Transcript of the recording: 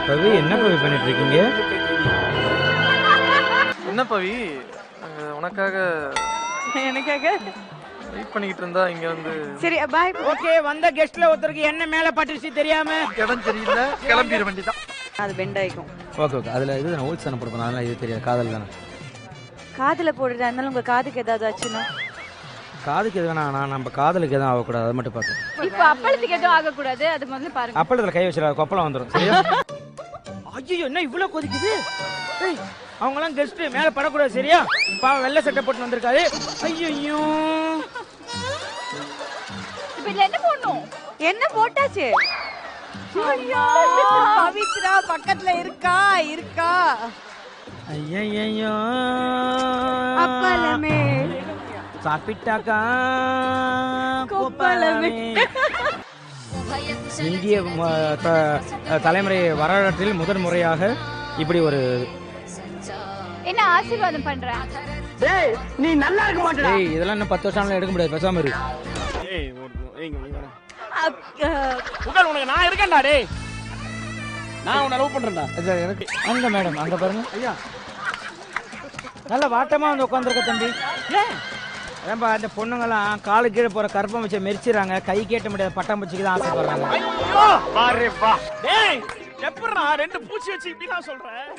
பவி, என்ன பவி பண்ணிட்டு இருக்கீங்க? என்ன பவி, உனக்காக எனக்காக வெயிட் பண்ணிட்டு இருந்தா இங்க வந்து. சரி பாய். ஓகே, வந்த கெஸ்ட்ல ஒருத்தருக்கு என்ன மேல பட்டுச்சு தெரியாம இடம் சரியில்லை, கிளம்பிட வேண்டியதான். அது பெண்ட் ஆயிக்கும். ஓகே ஓகே, அதுல இது நான் ஹோல்ஸ் தானே போடுவேன், அதெல்லாம் இது தெரியாது, காதல் தானே. காதுல போடுறதா இருந்தாலும் உங்க காதுக்கு ஏதாவது ஆச்சுன்னா? காதுக்கு எது வேணா, நான் நம்ம காதலுக்கு எதுவும் ஆகக்கூடாது, அதை மட்டும் பார்த்தேன். இப்ப அப்பளத்துக்கு எதுவும் ஆகக்கூடாது, அது முதல்ல பாருங்க. அப்பளத்துல கை வச்சிட கொப்பளம் வந்துடும், சரியா? ஐயோ, என்ன இவ்வளவு கொதிக்குது? அவங்க எல்லாம் கெஸ்ட் மேல படக்கூடாது, சரியா? பாவம் வெள்ளை சட்டை போட்டு வந்திருக்காரு. ஐயோ, இப்ப இதுல என்ன போடணும்? என்ன போட்டாச்சு? பவித்ரா பக்கத்துல இருக்கா. ஐயோ, அப்பளமே சாப்பிட்டாக்கா கொப்பளமே. இந்திய தலைமுறை வரலாற்றில் முதன் முறையாக இப்படி ஒரு. என்ன ஆசீர்வாதம் பண்றேன்? டேய், நீ நல்லா இருக்க மாட்டடா. டேய், இதெல்லாம் இன்னும் 10 வருஷம் எடுக்க முடியாது, பேசாம இரு. உங்கள் உனக்கு நான் இருக்கேன்டா. டேய், நான் உன்னை லவ் பண்றேன்டா. எனக்கு அங்க மேடம், அங்க பாருங்க ஐயா, நல்ல வாட்டமா வந்து உட்காந்துருக்க தம்பி. ஏன்பா இந்த பொண்ணுங்கெல்லாம் காலு கீழே போற கற்பம் வச்சு மெரிச்சிடறாங்க, கை கேட்ட முடியாத பட்டாம்பூச்சிக்கு தான் ஆசைப்படுறாங்க. ஐயோ, பாரு வா. டேய், எப்பறா ரெண்டு பூச்சி வச்சு இப்படி நான் சொல்றேன்.